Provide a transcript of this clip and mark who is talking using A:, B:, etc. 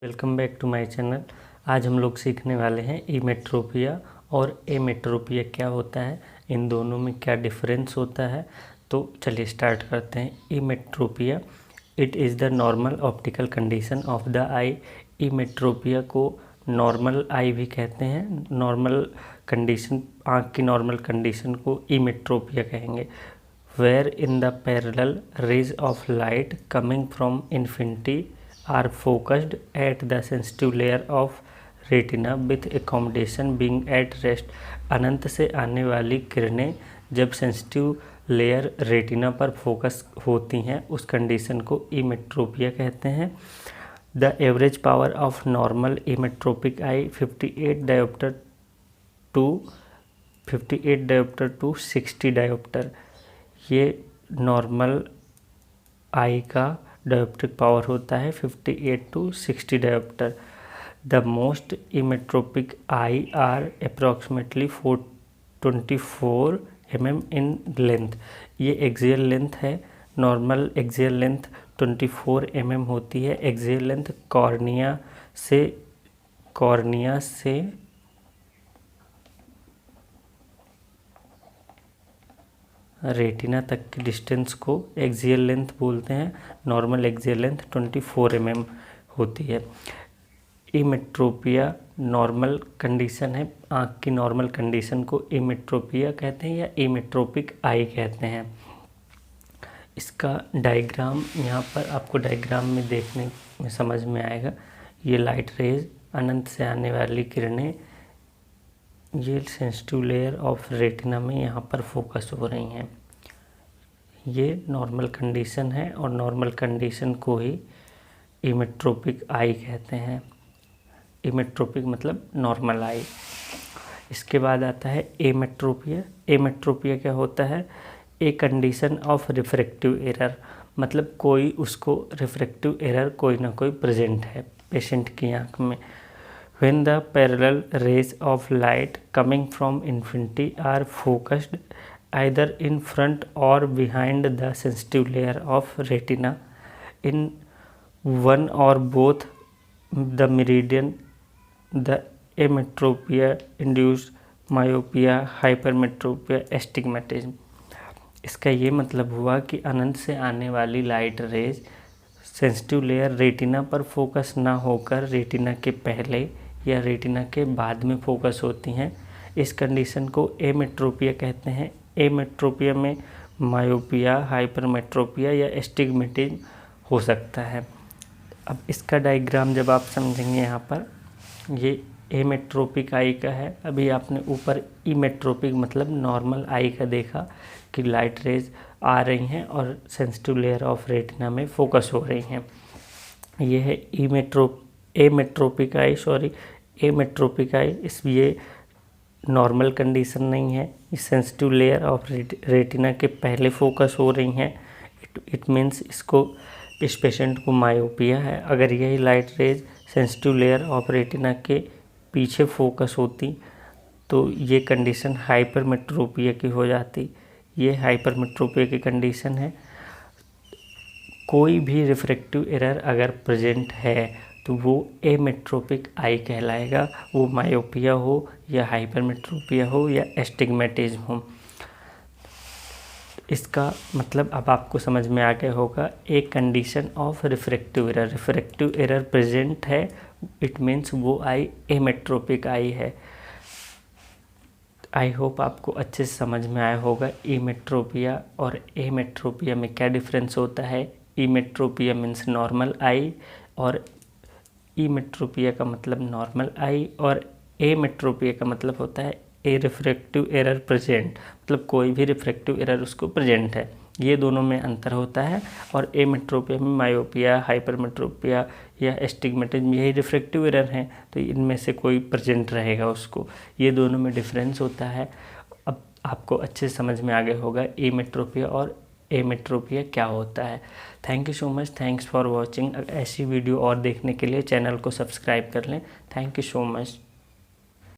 A: Welcome back to my channel. आज हम लोग सीखने वाले हैं इमेट्रोपिया और एमेट्रोपिया क्या होता है, इन दोनों में क्या डिफरेंस होता है। तो चलिए स्टार्ट करते हैं। Emmetropia it is the normal optical condition of the eye. Emmetropia को नॉर्मल आई भी कहते हैं। नॉर्मल कंडीशन, आँख की नॉर्मल कंडीशन को इमेट्रोपिया कहेंगे। Where in the parallel rays of light coming from infinity are focused at the sensitive layer of retina with accommodation being at rest। अनंत से आने वाली किरणें जब सेंसिटिव लेयर रेटिना पर फोकस होती हैं उस कंडीशन को इमेट्रोपिया कहते हैं। The average power of normal emmetropic eye 58 dioptre to 60 dioptre. ये नॉर्मल आई का डायोप्ट्रिक पावर होता है 58 to 60 dioptre. The most emmetropic eye are approximately 424 mm in length. ये एक्सियल लेंथ है। नॉर्मल एक्सियल लेंथ 24 mm होती है। Axial length cornea से retina तक की डिस्टेंस को एक्सियल लेंथ बोलते हैं। नॉर्मल एक्सियल लेंथ 24 mm होती है। इमेट्रोपिया नॉर्मल कंडीशन है। आँख की नॉर्मल कंडीशन को इमेट्रोपिया कहते हैं या इमेट्रोपिक आई कहते हैं। इसका डायग्राम यहाँ पर आपको डायग्राम में देखने में समझ में आएगा। ये लाइट रेज, अनंत से आने वाली किरणें, ये सेंसिटिव लेयर ऑफ रेटिना में यहाँ पर फोकस हो रही हैं। ये नॉर्मल कंडीशन है और नॉर्मल कंडीशन को ही इमेट्रोपिक आई कहते हैं। इमेट्रोपिक मतलब नॉर्मल आई। इसके बाद आता है एमेट्रोपिया। एमेट्रोपिया क्या होता है? A condition of refractive error, मतलब कोई उसको रिफ्रैक्टिव एरर कोई ना कोई प्रेजेंट है पेशेंट की आँख में। When the parallel rays of light coming from infinity are focused either in front or behind the sensitive layer of retina in one or both the meridian, the emetropia induced myopia, hypermetropia, astigmatism। इसका ये मतलब हुआ कि अनंत से आने वाली light rays sensitive layer retina पर focus ना होकर रेटिना के पहले या रेटिना के बाद में फोकस होती हैं। इस कंडीशन को एमेट्रोपिया कहते हैं। एमेट्रोपिया में मायोपिया, हाइपरमेट्रोपिया या एस्टिग्मेटिज्म हो सकता है। अब इसका डायग्राम जब आप समझेंगे, यहाँ पर ये एमेट्रोपिक आई का है। अभी आपने ऊपर इमेट्रोपिक मतलब नॉर्मल आई का देखा कि लाइट रेज आ रही हैं और सेंसिटिव लेयर ऑफ रेटिना में फोकस हो रही हैं। ये है एमेट्रोपिक आई। ये नॉर्मल कंडीशन नहीं है। इस सेंसिटिव लेयर ऑफ रेटिना के पहले फोकस हो रही हैं। इट मीन्स इस पेशेंट को मायोपिया है। अगर यही light rays sensitive layer of retina के पीछे फोकस होती तो ये कंडीशन हाइपरमेट्रोपिया की हो जाती। ये हाइपरमेट्रोपिया की कंडीशन है। कोई भी रिफ्रैक्टिव एरर अगर प्रेजेंट है तो वो एमेट्रोपिक आई कहलाएगा, वो मायोपिया हो या हाइपरमेट्रोपिया हो या एस्टिग्मेटिज्म हो। इसका मतलब अब आपको समझ में आ गया होगा। एक condition of refractive error present है, इट मीन्स वो आई एमेट्रोपिक आई है। आई होप आपको अच्छे से समझ में आया होगा इमेट्रोपिया और एमेट्रोपिया में क्या डिफरेंस होता है। इमेट्रोपिया मीन्स नॉर्मल आई और इमेट्रोपिया का मतलब नॉर्मल आई, और एमेट्रोपिया का मतलब होता है ए रिफ्रैक्टिव एरर प्रेजेंट, मतलब कोई भी रिफ्रैक्टिव एरर उसको प्रेजेंट है। ये दोनों में अंतर होता है। और एमेट्रोपिया में मायोपिया, हाइपरमेट्रोपिया या एस्टिग्मेटिज्म यही रिफ्रैक्टिव एरर हैं, तो इनमें से कोई प्रेजेंट रहेगा उसको। ये दोनों में डिफरेंस होता है। अब आपको अच्छे से समझ में आ गया होगा इमेट्रोपिया और एमेट्रोपिया क्या होता है। Thank you so much, thanks for watching. ऐसी वीडियो और देखने के लिए चैनल को सब्सक्राइब कर लें। Thank you so much.